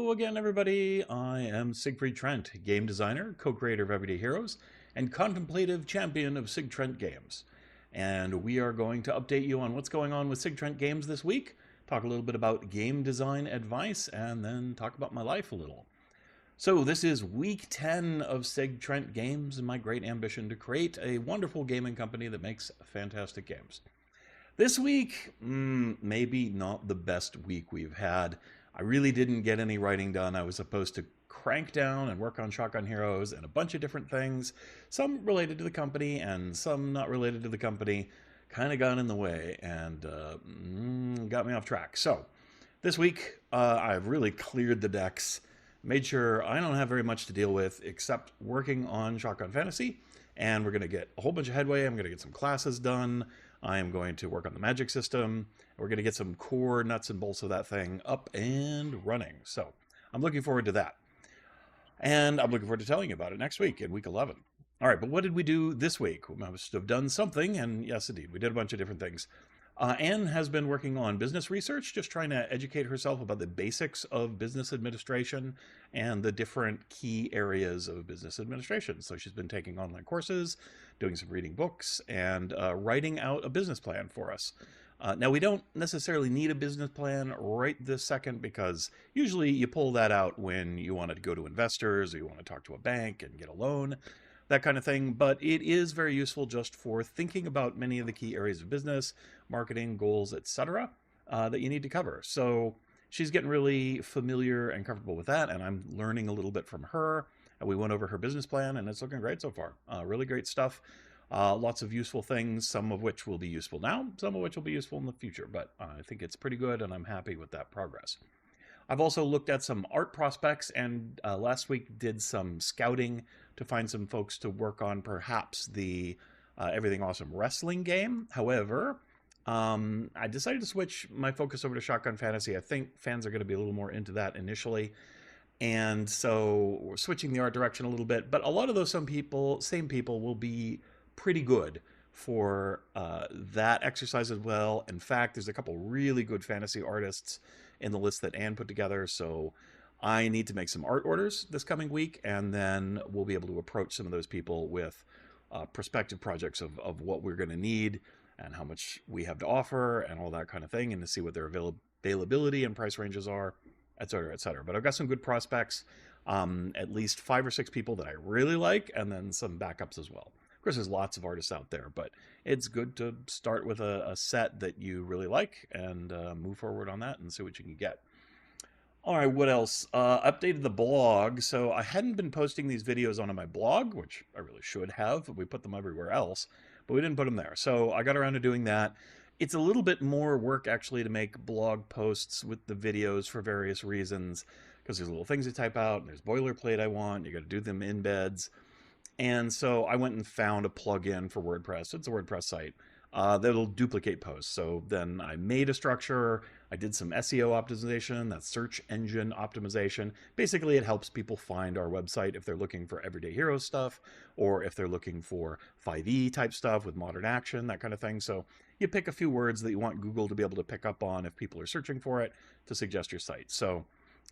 Hello again, everybody. I am Sigfried Trent, game designer, co-creator of Everyday Heroes, and contemplative champion of SigTrent Games. And we are going to update you on what's going on with SigTrent Games this week, talk a little bit about game design advice, and then talk about my life a little. So this is week 10 of SigTrent Games and my great ambition to create a wonderful gaming company that makes fantastic games. This week, maybe not the best week we've had. I really didn't get any writing done. I was supposed to crank down and work on Shotgun Heroes and a bunch of different things, some related to the company and some not related to the company, kind of got in the way and got me off track. So this week, I've really cleared the decks, made sure I don't have very much to deal with except working on Shotgun Fantasy, and we're going to get a whole bunch of headway. I'm going to get some classes done. I am going to work on the magic system. We're going to get some core nuts and bolts of that thing up and running. So I'm looking forward to that. And I'm looking forward to telling you about it next week in week 11. All right, but what did we do this week? We must have done something, and yes, indeed, we did a bunch of different things. Anne has been working on business research, just trying to educate herself about the basics of business administration and the different key areas of business administration. So she's been taking online courses, doing some reading books, and writing out a business plan for us. Now, we don't necessarily need a business plan right this second because usually you pull that out when you want to go to investors or you want to talk to a bank and get a loan, that kind of thing. But it is very useful just for thinking about many of the key areas of business, marketing, goals, etc., that you need to cover. So she's getting really familiar and comfortable with that, and I'm learning a little bit from her. And we went over her business plan, and it's looking great so far. Really great stuff. Lots of useful things, some of which will be useful now, some of which will be useful in the future. But I think it's pretty good, and I'm happy with that progress. I've also looked at some art prospects, and last week did some scouting to find some folks to work on perhaps the Everything Awesome wrestling game. However, I decided to switch my focus over to Shotgun Fantasy. I think fans are going to be a little more into that initially. And so we're switching the art direction a little bit. But a lot of those same people will be pretty good for that exercise as well. In fact, there's a couple really good fantasy artists in the list that Anne put together. So I need to make some art orders this coming week, and then we'll be able to approach some of those people with prospective projects of what we're going to need and how much we have to offer and all that kind of thing, and to see what their availability and price ranges are, et cetera, et cetera. But I've got some good prospects, at least 5 or 6 people that I really like, and then some backups as well. Of course, there's lots of artists out there, but it's good to start with a set that you really like and move forward on that and see what you can get. All right, what else? Updated the blog. So I hadn't been posting these videos onto my blog, which I really should have. We put them everywhere else, but we didn't put them there. So I got around to doing that. It's a little bit more work, actually, to make blog posts with the videos for various reasons, because there's little things to type out, and there's boilerplate I want. You got to do them in embeds. And so I went and found a plugin for WordPress. It's a WordPress site that'll duplicate posts. So then I made a structure. I did some SEO optimization, that's search engine optimization. Basically, it helps people find our website if they're looking for Everyday Heroes stuff, or if they're looking for 5e type stuff with modern action, that kind of thing. So you pick a few words that you want Google to be able to pick up on if people are searching for it to suggest your site. So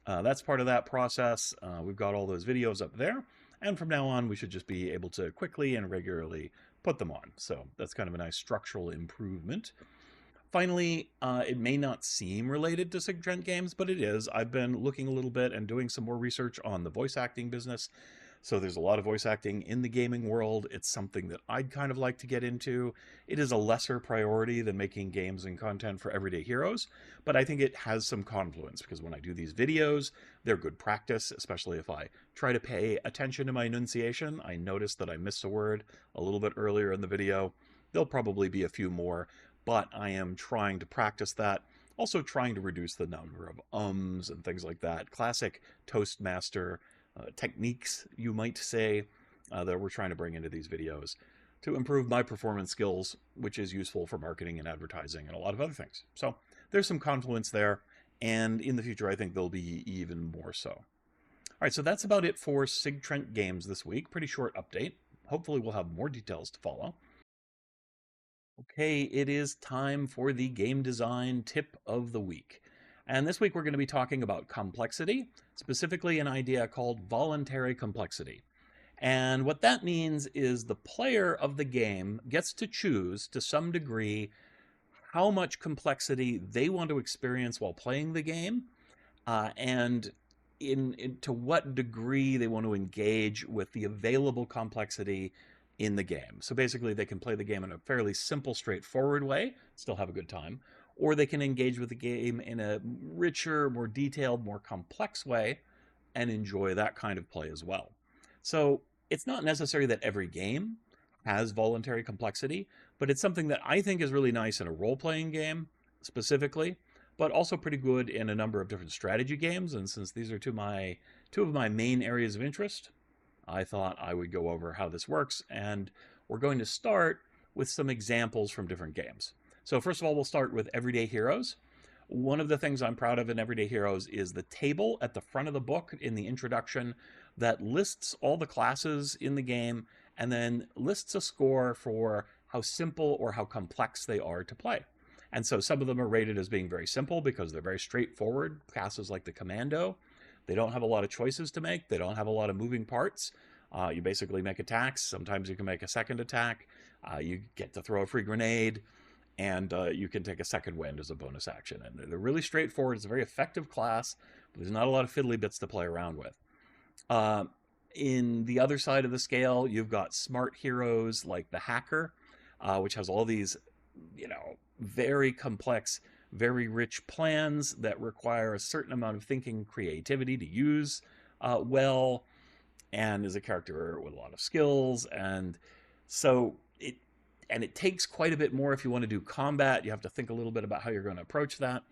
that's part of that process. We've got all those videos up there. And from now on, we should just be able to quickly and regularly put them on. So that's kind of a nice structural improvement. Finally, it may not seem related to SigTrent Games, but it is. I've been looking a little bit and doing some more research on the voice acting business. So there's a lot of voice acting in the gaming world. It's something that I'd kind of like to get into. It is a lesser priority than making games and content for Everyday Heroes, but I think it has some confluence because when I do these videos, they're good practice, especially if I try to pay attention to my enunciation. I noticed that I missed a word a little bit earlier in the video. There'll probably be a few more, but I am trying to practice that. Also trying to reduce the number of ums and things like that. Classic Toastmaster techniques, you might say, that we're trying to bring into these videos to improve my performance skills, which is useful for marketing and advertising and a lot of other things. So there's some confluence there, and in the future I think there'll be even more so. All right, so that's about it for SigTrent Games this week. Pretty short update. Hopefully we'll have more details to follow. Okay, it is time for the game design tip of the week. And this week we're going to be talking about complexity, specifically an idea called voluntary complexity. And what that means is the player of the game gets to choose, to some degree, how much complexity they want to experience while playing the game, and to what degree they want to engage with the available complexity in the game. So basically, they can play the game in a fairly simple, straightforward way, still have a good time, or they can engage with the game in a richer, more detailed, more complex way and enjoy that kind of play as well. So it's not necessary that every game has voluntary complexity, but it's something that I think is really nice in a role-playing game specifically, but also pretty good in a number of different strategy games. And since these are two of my main areas of interest, I thought I would go over how this works. And we're going to start with some examples from different games. So first of all, we'll start with Everyday Heroes. One of the things I'm proud of in Everyday Heroes is the table at the front of the book in the introduction that lists all the classes in the game and then lists a score for how simple or how complex they are to play. And so some of them are rated as being very simple because they're very straightforward. Classes like the Commando, they don't have a lot of choices to make. They don't have a lot of moving parts. You basically make attacks. Sometimes you can make a second attack. You get to throw a free grenade, and you can take a second wind as a bonus action. And they're really straightforward. It's a very effective class, but there's not a lot of fiddly bits to play around with. In the other side of the scale, you've got smart heroes like the Hacker, which has all these, very complex, very rich plans that require a certain amount of thinking creativity to use well, and is a character with a lot of skills. And so it takes quite a bit more if you want to do combat. You have to think a little bit about how you're going to approach that.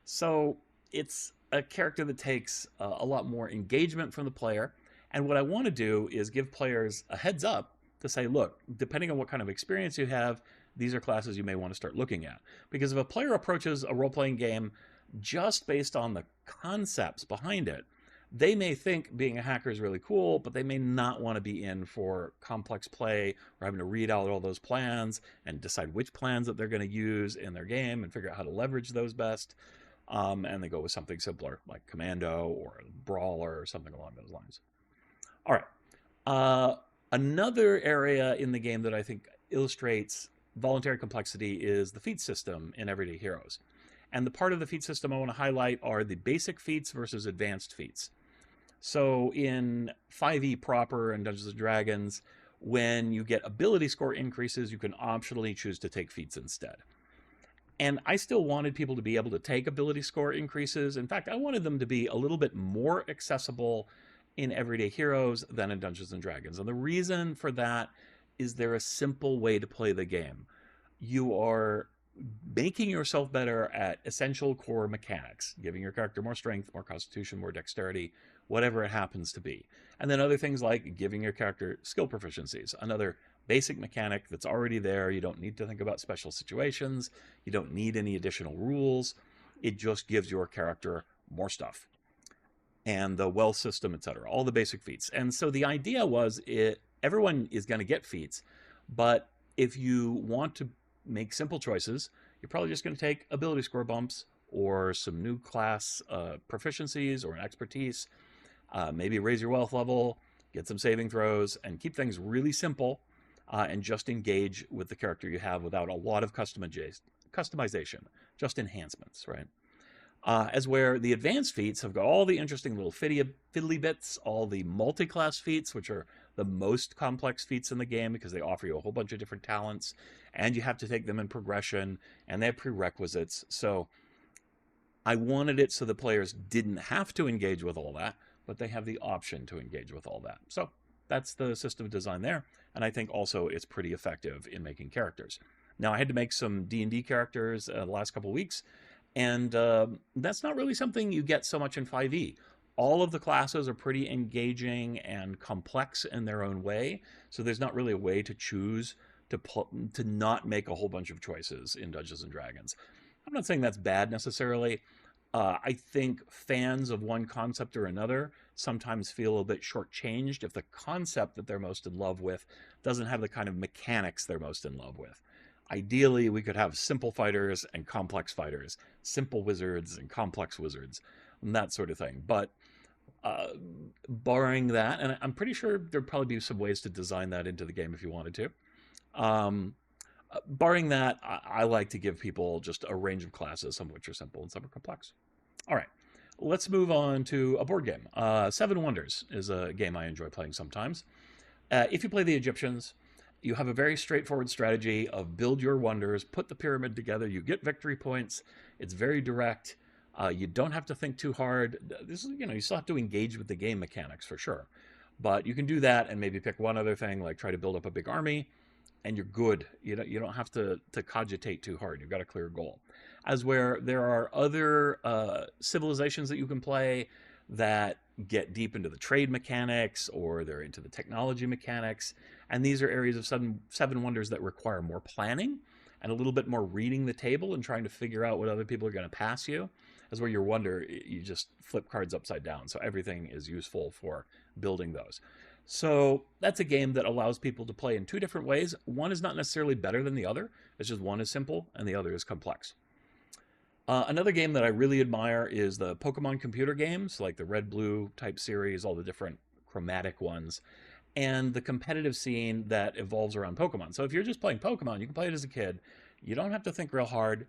So it's a character that takes a lot more engagement from the player. And what I want to do is give players a heads up to say, look, depending on what kind of experience you have, these are classes you may want to start looking at. Because if a player approaches a role-playing game just based on the concepts behind it, they may think being a hacker is really cool, but they may not want to be in for complex play or having to read out all those plans and decide which plans that they're going to use in their game and figure out how to leverage those best. And they go with something simpler like Commando or Brawler or something along those lines. All right. Another area in the game that I think illustrates voluntary complexity is the feat system in Everyday Heroes. And the part of the feat system I want to highlight are the basic feats versus advanced feats. So in 5e proper and Dungeons & Dragons, when you get ability score increases, you can optionally choose to take feats instead. And I still wanted people to be able to take ability score increases. In fact, I wanted them to be a little bit more accessible in Everyday Heroes than in Dungeons & Dragons. And the reason for that is there a simple way to play the game. You are making yourself better at essential core mechanics, giving your character more strength, more constitution, more dexterity, whatever it happens to be. And then other things like giving your character skill proficiencies, another basic mechanic that's already there. You don't need to think about special situations. You don't need any additional rules. It just gives your character more stuff. And the wealth system, etc., all the basic feats. And so the idea was everyone is going to get feats, but if you want to make simple choices, you're probably just going to take ability score bumps or some new class proficiencies or an expertise, maybe raise your wealth level, get some saving throws, and keep things really simple and just engage with the character you have without a lot of customization, just enhancements, right? As where the advanced feats have got all the interesting little fiddly bits, all the multi-class feats, which are the most complex feats in the game because they offer you a whole bunch of different talents, and you have to take them in progression, and they have prerequisites. So I wanted it so the players didn't have to engage with all that, but they have the option to engage with all that. So that's the system design there, and I think also it's pretty effective in making characters. Now, I had to make some D&D characters the last couple of weeks, and that's not really something you get so much in 5e. All of the classes are pretty engaging and complex in their own way, so there's not really a way to choose to not make a whole bunch of choices in Dungeons & Dragons. I'm not saying that's bad necessarily. I think fans of one concept or another sometimes feel a bit shortchanged if the concept that they're most in love with doesn't have the kind of mechanics they're most in love with. Ideally, we could have simple fighters and complex fighters, simple wizards and complex wizards, and that sort of thing. But uh, barring that, and I'm pretty sure there'd probably be some ways to design that into the game if you wanted to. Um, Barring that, I like to give people just a range of classes, some of which are simple and some are complex. All right, let's move on to a board game. Seven Wonders is a game I enjoy playing sometimes. If you play the Egyptians, you have a very straightforward strategy of build your wonders, put the pyramid together, you get victory points. It's very direct. You don't have to think too hard. This is, you still have to engage with the game mechanics for sure, but you can do that and maybe pick one other thing, like try to build up a big army, and you're good. You don't have to cogitate too hard. You've got a clear goal. As where there are other civilizations that you can play that get deep into the trade mechanics or they're into the technology mechanics, and these are areas of seven wonders that require more planning and a little bit more reading the table and trying to figure out what other people are going to pass you. As where your wonder, you just flip cards upside down, so everything is useful for building those. So that's a game that allows people to play in two different ways. One is not necessarily better than the other. It's just one is simple and the other is complex. Another game that I really admire is the Pokemon computer games, like the Red Blue type series, all the different chromatic ones, and the competitive scene that evolves around Pokemon. So if you're just playing Pokemon, you can play it as a kid. You don't have to think real hard.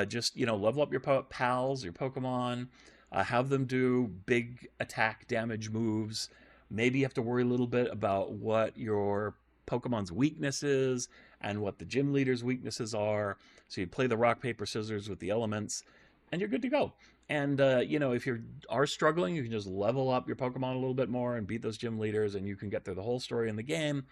Just level up your pals, your Pokemon, have them do big attack damage moves. Maybe you have to worry a little bit about what your Pokemon's weakness is and what the gym leader's weaknesses are. So you play the rock, paper, scissors with the elements, and you're good to go. And if you are struggling, you can just level up your Pokemon a little bit more and beat those gym leaders, and you can get through the whole story in the game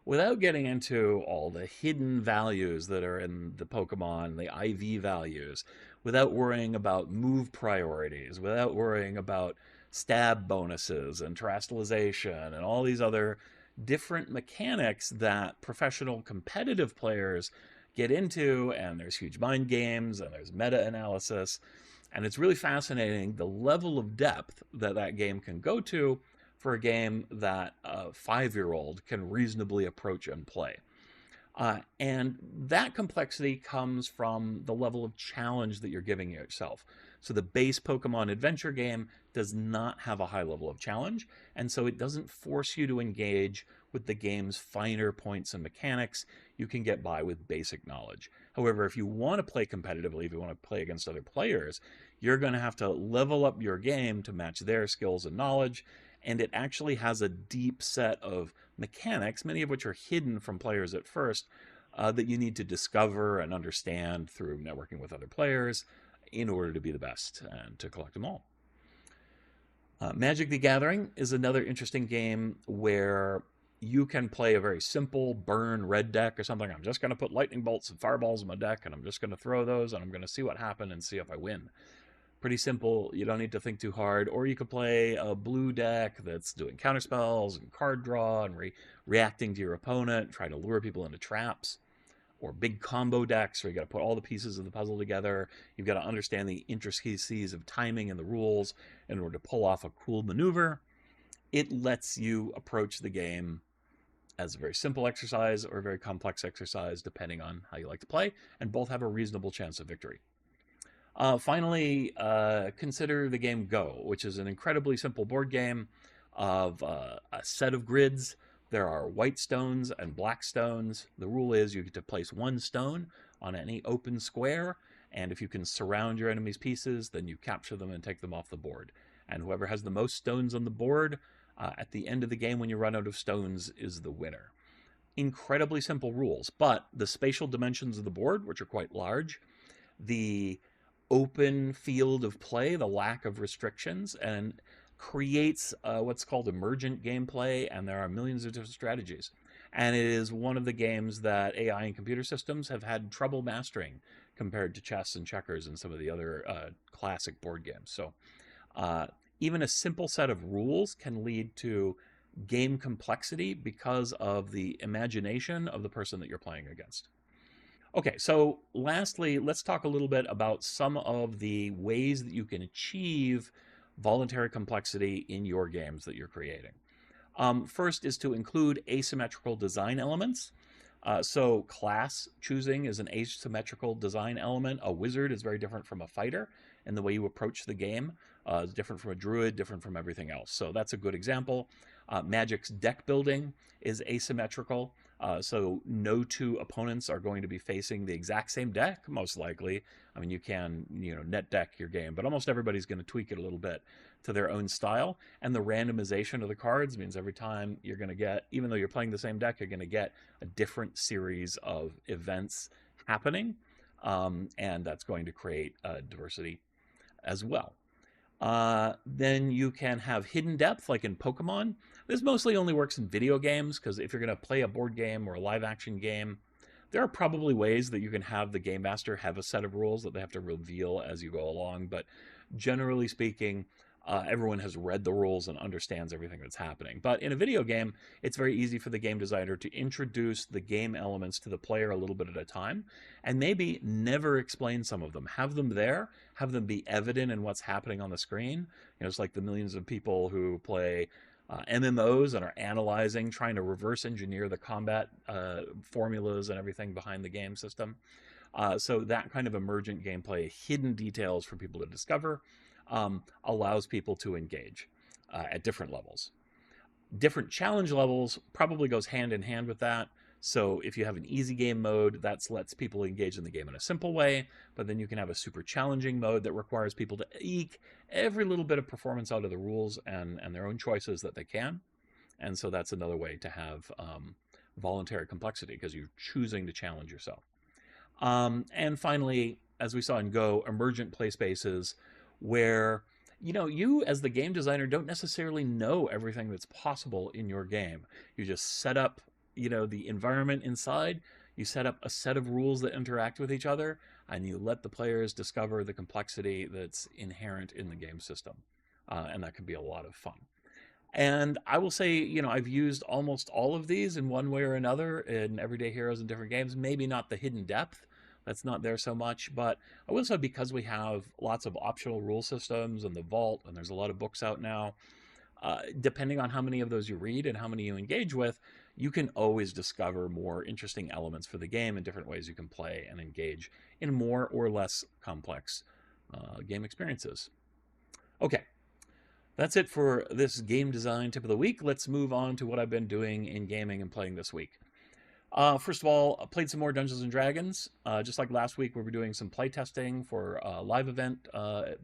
without getting into all the hidden values that are in the Pokemon, the IV values, without worrying about move priorities, without worrying about stab bonuses and terastallization and all these other different mechanics that professional competitive players get into. And there's huge mind games and there's meta analysis. And it's really fascinating the level of depth that that game can go to for a game that a 5-year-old can reasonably approach and play. And that complexity comes from the level of challenge that you're giving yourself. So the base Pokemon adventure game does not have a high level of challenge, and so it doesn't force you to engage with the game's finer points and mechanics. You can get by with basic knowledge. However, if you want to play competitively, if you want to play against other players, you're going to have to level up your game to match their skills and knowledge, and it actually has a deep set of mechanics, many of which are hidden from players at first, that you need to discover and understand through networking with other players in order to be the best and to collect them all. Magic the Gathering is another interesting game where you can play a very simple burn red deck or something. I'm just going to put lightning bolts and fireballs in my deck, and I'm just going to throw those, and I'm going to see what happens and see if I win. Pretty simple. You don't need to think too hard. Or you could play a blue deck that's doing counterspells and card draw and reacting to your opponent, trying to lure people into traps. Or big combo decks where you got to put all the pieces of the puzzle together. You've got to understand the intricacies of timing and the rules in order to pull off a cool maneuver. It lets you approach the game as a very simple exercise or a very complex exercise, depending on how you like to play, and both have a reasonable chance of victory. Finally, consider the game Go, which is an incredibly simple board game of a set of grids. There are white stones and black stones. The rule is you get to place one stone on any open square, and if you can surround your enemy's pieces, then you capture them and take them off the board. And whoever has the most stones on the board at the end of the game when you run out of stones is the winner. Incredibly simple rules, but the spatial dimensions of the board, which are quite large, the open field of play, the lack of restrictions, and creates what's called emergent gameplay, and there are millions of different strategies. And it is one of the games that AI and computer systems have had trouble mastering compared to chess and checkers and some of the other classic board games. So even a simple set of rules can lead to game complexity because of the imagination of the person that you're playing against. Okay, so lastly, let's talk a little bit about some of the ways that you can achieve voluntary complexity in your games that you're creating. First is to include asymmetrical design elements. So class choosing is an asymmetrical design element. A wizard is very different from a fighter, and the way you approach the game is different from a druid, different from everything else. So that's a good example. Magic's deck building is asymmetrical. So no two opponents are going to be facing the exact same deck, most likely. I mean, you can, net deck your game, but almost everybody's going to tweak it a little bit to their own style. And the randomization of the cards means every time you're going to get, even though you're playing the same deck, you're going to get a different series of events happening. And that's going to create diversity as well. Then you can have hidden depth, like in Pokemon. This mostly only works in video games, because if you're going to play a board game or a live action game, there are probably ways that you can have the game master have a set of rules that they have to reveal as you go along. But generally speaking, everyone has read the rules and understands everything that's happening. But in a video game, it's very easy for the game designer to introduce the game elements to the player a little bit at a time, and maybe never explain some of them. Have them there, have them be evident in what's happening on the screen. It's like the millions of people who play MMOs and are analyzing, trying to reverse engineer the combat formulas and everything behind the game system. So that kind of emergent gameplay, hidden details for people to discover, allows people to engage at different levels. Different challenge levels probably goes hand in hand with that. So if you have an easy game mode, that lets people engage in the game in a simple way, but then you can have a super challenging mode that requires people to eke every little bit of performance out of the rules and their own choices that they can. And so that's another way to have voluntary complexity, because you're choosing to challenge yourself. And finally, as we saw in Go, emergent play spaces where you as the game designer don't necessarily know everything that's possible in your game. You just set up the environment inside, you set up a set of rules that interact with each other, and you let the players discover the complexity that's inherent in the game system. And that can be a lot of fun. And I will say, I've used almost all of these in one way or another in Everyday Heroes and different games. Maybe not the hidden depth, that's not there so much, but I will say, because we have lots of optional rule systems and the vault, and there's a lot of books out now, depending on how many of those you read and how many you engage with, you can always discover more interesting elements for the game and different ways you can play and engage in more or less complex game experiences. Okay, that's it for this game design tip of the week. Let's move on to what I've been doing in gaming and playing this week. First of all, I played some more Dungeons and Dragons. Just like last week, we were doing some play testing for a live event,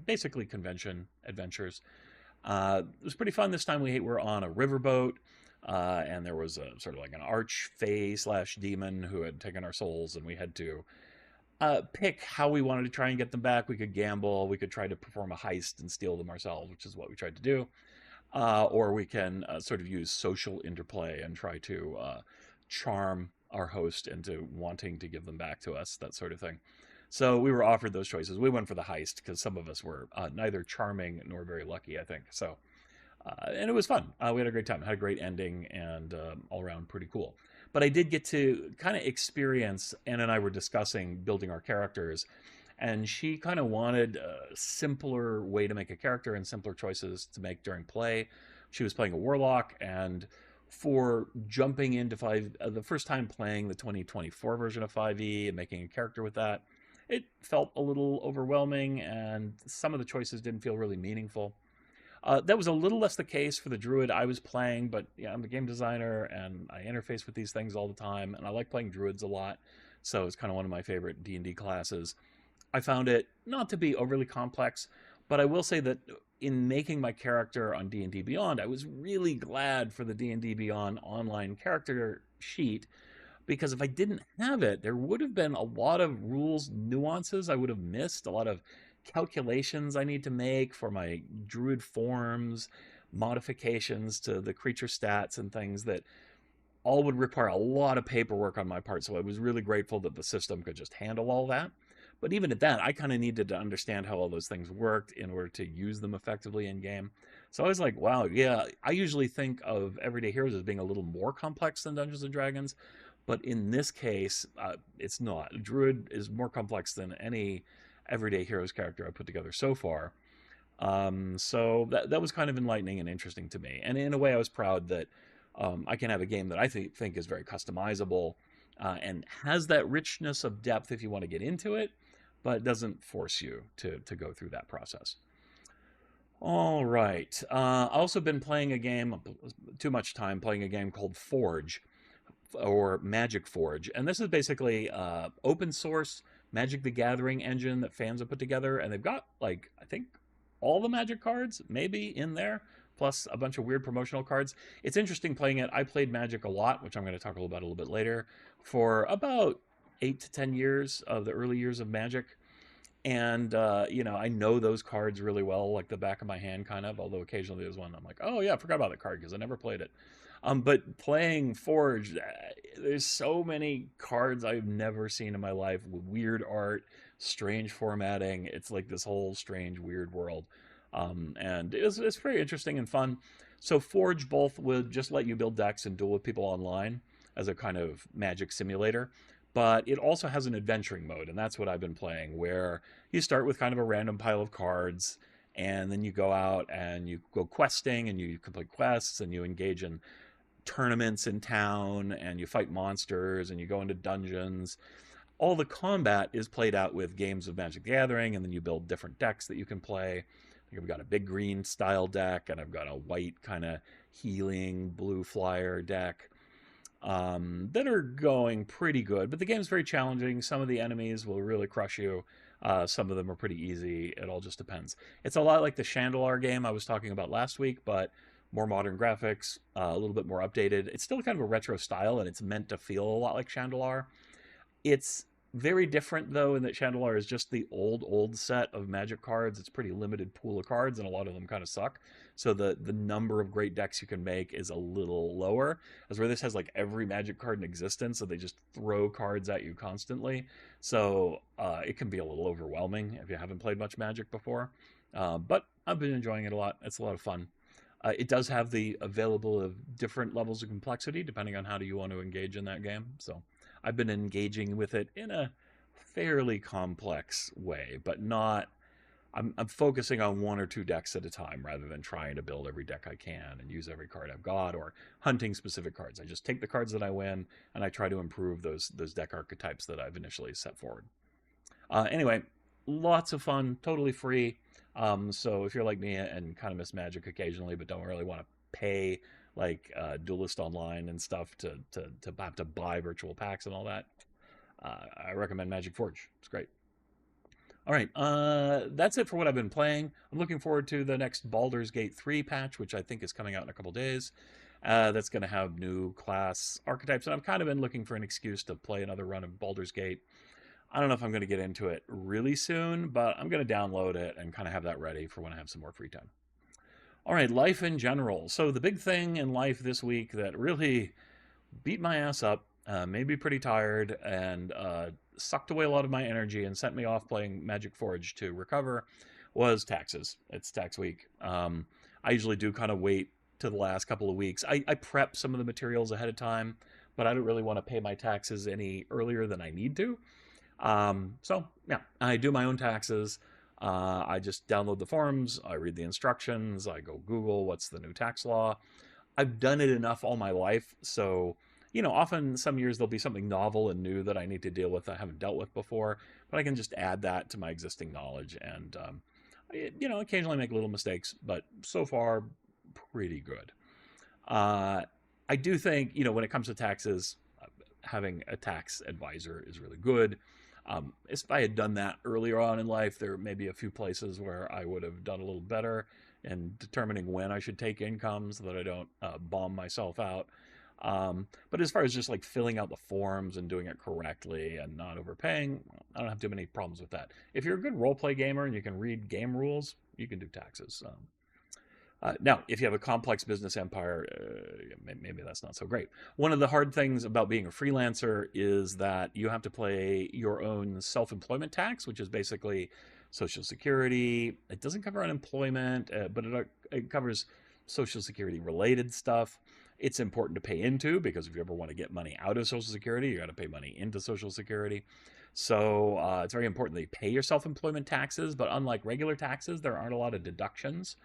basically convention adventures. It was pretty fun. This time we were on a riverboat, and there was a sort of like an archfey/demon who had taken our souls, and we had to pick how we wanted to try and get them back. We could gamble, we could try to perform a heist and steal them ourselves, which is what we tried to do. Or we can sort of use social interplay and try to charm our host into wanting to give them back to us, that sort of thing. So we were offered those choices. We went for the heist because some of us were neither charming nor very lucky, I think. So, and it was fun. We had a great time. Had a great ending, and all around pretty cool. But I did get to kind of experience. Anna and I were discussing building our characters, and she kind of wanted a simpler way to make a character and simpler choices to make during play. She was playing a warlock, and for jumping into the first time playing the 2024 version of 5e and making a character with that, it felt a little overwhelming, and some of the choices didn't feel really meaningful. That was a little less the case for the druid I was playing, but I'm a game designer and I interface with these things all the time, and I like playing druids a lot, so it's kind of one of my favorite D&D classes. I found it not to be overly complex, but I will say that in making my character on D&D Beyond, I was really glad for the D&D Beyond online character sheet, because if I didn't have it, there would have been a lot of rules nuances I would have missed, a lot of calculations I need to make for my druid forms, modifications to the creature stats and things that all would require a lot of paperwork on my part. So I was really grateful that the system could just handle all that. But even at that, I kind of needed to understand how all those things worked in order to use them effectively in game. So I was like, wow, yeah, I usually think of Everyday Heroes as being a little more complex than Dungeons and Dragons. But in this case, it's not. Druid is more complex than any Everyday Heroes character I put together so far. So that was kind of enlightening and interesting to me. And in a way, I was proud that I can have a game that I think is very customizable, and has that richness of depth if you want to get into it, but doesn't force you to go through that process. All right. Also been playing a game, too much time playing a game called Forge, or Magic Forge. And this is basically open source Magic the Gathering engine that fans have put together. And they've got, like, I think all the Magic cards maybe in there, plus a bunch of weird promotional cards. It's interesting playing it. I played Magic a lot, which I'm going to talk about a little bit later, for about 8 to 10 years of the early years of Magic. And I know those cards really well, like the back of my hand, kind of. Although occasionally there's one I'm like, oh yeah, I forgot about that card because I never played it. But playing Forge, there's so many cards I've never seen in my life with weird art, strange formatting. It's like this whole strange, weird world. And it's very interesting and fun. So Forge both would just let you build decks and duel with people online as a kind of Magic simulator. But it also has an adventuring mode, and that's what I've been playing, where you start with kind of a random pile of cards, and then you go out and you go questing, and you complete quests, and you engage in tournaments in town, and you fight monsters, and you go into dungeons. All the combat is played out with games of Magic the Gathering, and then you build different decks that you can play. I've got a big green style deck, and I've got a white kind of healing blue flyer deck that are going pretty good. But the game's very challenging. Some of the enemies will really crush you. Some of them are pretty easy. It all just depends. It's a lot like the Chandelar game I was talking about last week, but more modern graphics, a little bit more updated. It's still kind of a retro style, and it's meant to feel a lot like Chandelar. It's very different, though, in that Chandelar is just the old set of Magic cards. It's a pretty limited pool of cards, and a lot of them kind of suck. So the number of great decks you can make is a little lower. As where this has like every Magic card in existence, so they just throw cards at you constantly. So it can be a little overwhelming if you haven't played much Magic before. But I've been enjoying it a lot. It's a lot of fun. It does have the available of different levels of complexity depending on how do you want to engage in that game. So I've been engaging with it in a fairly complex way, but not. I'm focusing on one or two decks at a time rather than trying to build every deck I can and use every card I've got or hunting specific cards. I just take the cards that I win and I try to improve those deck archetypes that I've initially set forward. Anyway, lots of fun, totally free. So if you're like me and kind of miss Magic occasionally, but don't really want to pay like Duelist Online and stuff to have to buy virtual packs and all that, I recommend Magic Forge. It's great. All right, that's it for what I've been playing. I'm looking forward to the next Baldur's Gate 3 patch, which I think is coming out in a couple days. That's going to have new class archetypes, and I've kind of been looking for an excuse to play another run of Baldur's Gate. I don't know if I'm going to get into it really soon, but I'm going to download it and kind of have that ready for when I have some more free time. All right, life in general. So the big thing in life this week that really beat my ass up, made me pretty tired, and sucked away a lot of my energy and sent me off playing Magic Forge to recover was taxes. It's tax week. I usually do kind of wait to the last couple of weeks. I prep some of the materials ahead of time, but I don't really want to pay my taxes any earlier than I need to. So yeah, I do my own taxes. I just download the forms, I read the instructions, I go Google what's the new tax law. I've done it enough all my life, so often some years there'll be something novel and new that I need to deal with that I haven't dealt with before, but I can just add that to my existing knowledge and occasionally make little mistakes, but so far pretty good. I do think when it comes to taxes, having a tax advisor is really good. If I had done that earlier on in life, there may be a few places where I would have done a little better in determining when I should take income so that I don't bomb myself out. But as far as just like filling out the forms and doing it correctly and not overpaying, I don't have too many problems with that. If you're a good role play gamer and you can read game rules, you can do taxes. Now, if you have a complex business empire, maybe that's not so great. One of the hard things about being a freelancer is that you have to pay your own self-employment tax, which is basically Social Security. It doesn't cover unemployment, but it covers Social Security related stuff. It's important to pay into because if you ever want to get money out of Social Security, you got to pay money into Social Security. So it's very important that you pay your self-employment taxes, but unlike regular taxes, there aren't a lot of deductions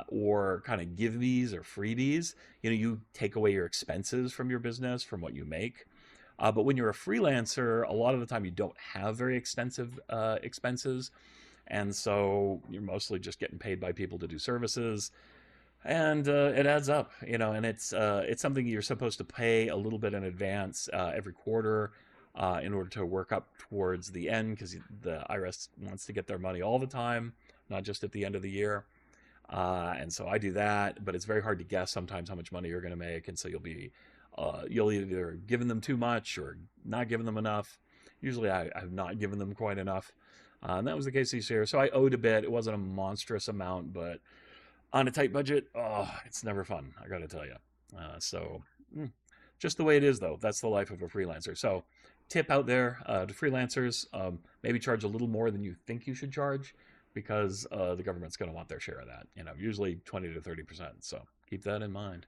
or kind of giveaways or freebies. You take away your expenses from your business, from what you make. But when you're a freelancer, a lot of the time you don't have very extensive expenses. And so you're mostly just getting paid by people to do services, and it adds up, and it's something you're supposed to pay a little bit in advance every quarter in order to work up towards the end, because the IRS wants to get their money all the time, not just at the end of the year. And so I do that, but it's very hard to guess sometimes how much money you're going to make, and so you'll either given them too much or not given them enough. Usually I've not given them quite enough, and that was the case this year. So I owed a bit. It wasn't a monstrous amount, but on a tight budget, oh, it's never fun, I got to tell you. So just the way it is, though. That's the life of a freelancer. So tip out there to freelancers, maybe charge a little more than you think you should charge, because the government's going to want their share of that. Usually 20 to 30%. So keep that in mind.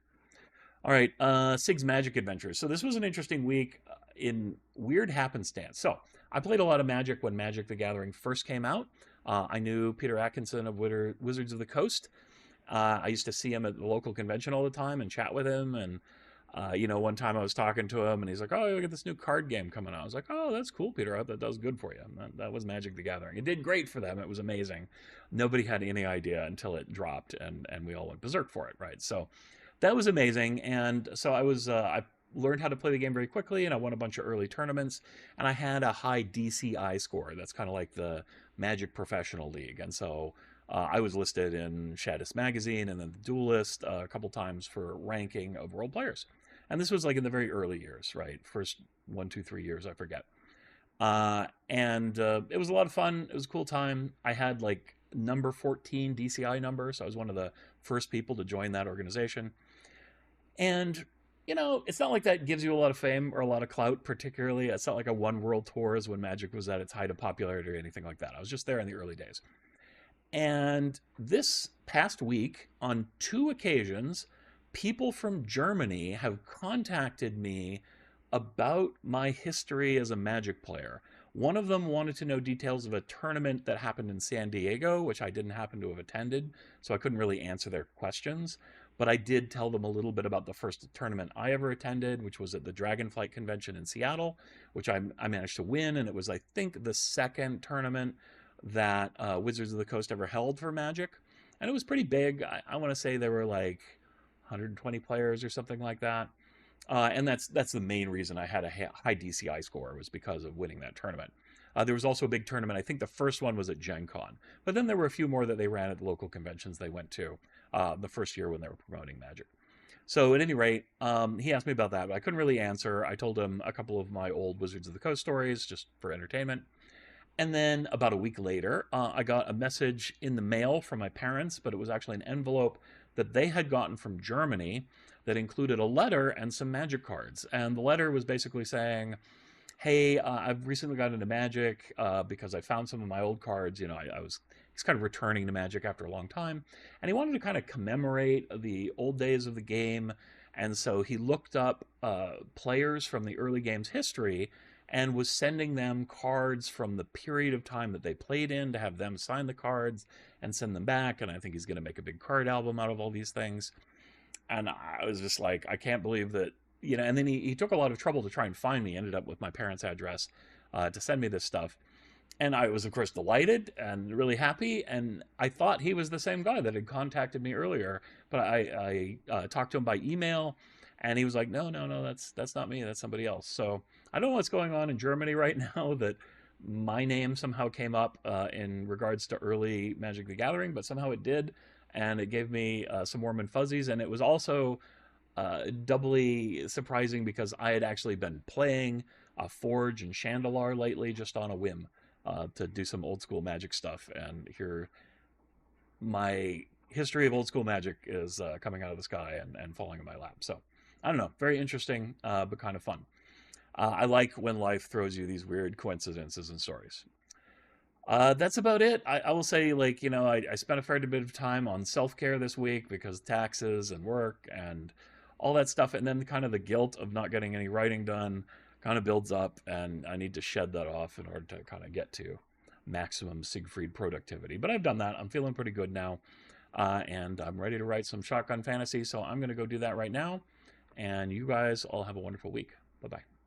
All right, Sig's Magic Adventures. So this was an interesting week in weird happenstance. So I played a lot of Magic when Magic the Gathering first came out. I knew Peter Atkinson of Wizards of the Coast. I used to see him at the local convention all the time and chat with him. And, one time I was talking to him and he's like, oh, look at this new card game coming out. I was like, oh, that's cool, Peter. I hope that does good for you. And that was Magic the Gathering. It did great for them. It was amazing. Nobody had any idea until it dropped, and we all went berserk for it, right? So that was amazing. And so I learned how to play the game very quickly, and I won a bunch of early tournaments, and I had a high DCI score. That's kind of like the Magic Professional League. And so I was listed in Shaddus Magazine and then the Duelist a couple times for ranking of world players. And this was like in the very early years, right? First 1, 2, 3 years, I forget. And it was a lot of fun. It was a cool time. I had like number 14 DCI number, so I was one of the first people to join that organization. And it's not like that gives you a lot of fame or a lot of clout, particularly. It's not like a One World Tours when Magic was at its height of popularity or anything like that. I was just there in the early days. And this past week, on 2 occasions, people from Germany have contacted me about my history as a Magic player. One of them wanted to know details of a tournament that happened in San Diego, which I didn't happen to have attended, so I couldn't really answer their questions. But I did tell them a little bit about the first tournament I ever attended, which was at the Dragonflight Convention in Seattle, which I managed to win. And it was, I think, the second tournament that Wizards of the Coast ever held for Magic. And it was pretty big. I want to say there were like 120 players or something like that. And that's the main reason I had a high DCI score, was because of winning that tournament. There was also a big tournament. I think the first one was at Gen Con. But then there were a few more that they ran at the local conventions they went to the first year when they were promoting Magic. So at any rate, he asked me about that, but I couldn't really answer. I told him a couple of my old Wizards of the Coast stories just for entertainment. And then about a week later, I got a message in the mail from my parents, but it was actually an envelope that they had gotten from Germany that included a letter and some Magic cards. And the letter was basically saying, hey, I've recently gotten into Magic because I found some of my old cards. He's kind of returning to Magic after a long time. And he wanted to kind of commemorate the old days of the game. And so he looked up players from the early game's history and was sending them cards from the period of time that they played in to have them sign the cards and send them back. And I think he's going to make a big card album out of all these things. And I was just like, I can't believe that, and then he took a lot of trouble to try and find me, ended up with my parents' address to send me this stuff. And I was, of course, delighted and really happy. And I thought he was the same guy that had contacted me earlier. But I talked to him by email, and he was like, no, that's not me. That's somebody else. So I don't know what's going on in Germany right now, that my name somehow came up in regards to early Magic the Gathering, but somehow it did. And it gave me some warm and fuzzies. And it was also doubly surprising because I had actually been playing Forge and Chandalar lately just on a whim to do some old school Magic stuff. And here my history of old school Magic is coming out of the sky and falling in my lap. So I don't know, very interesting, but kind of fun. I like when life throws you these weird coincidences and stories. That's about it. I will say, I spent a fair bit of time on self-care this week because taxes and work and all that stuff. And then kind of the guilt of not getting any writing done kind of builds up, and I need to shed that off in order to kind of get to maximum Siegfried productivity. But I've done that. I'm feeling pretty good now. And I'm ready to write some Shotgun Fantasy. So I'm going to go do that right now. And you guys all have a wonderful week. Bye-bye.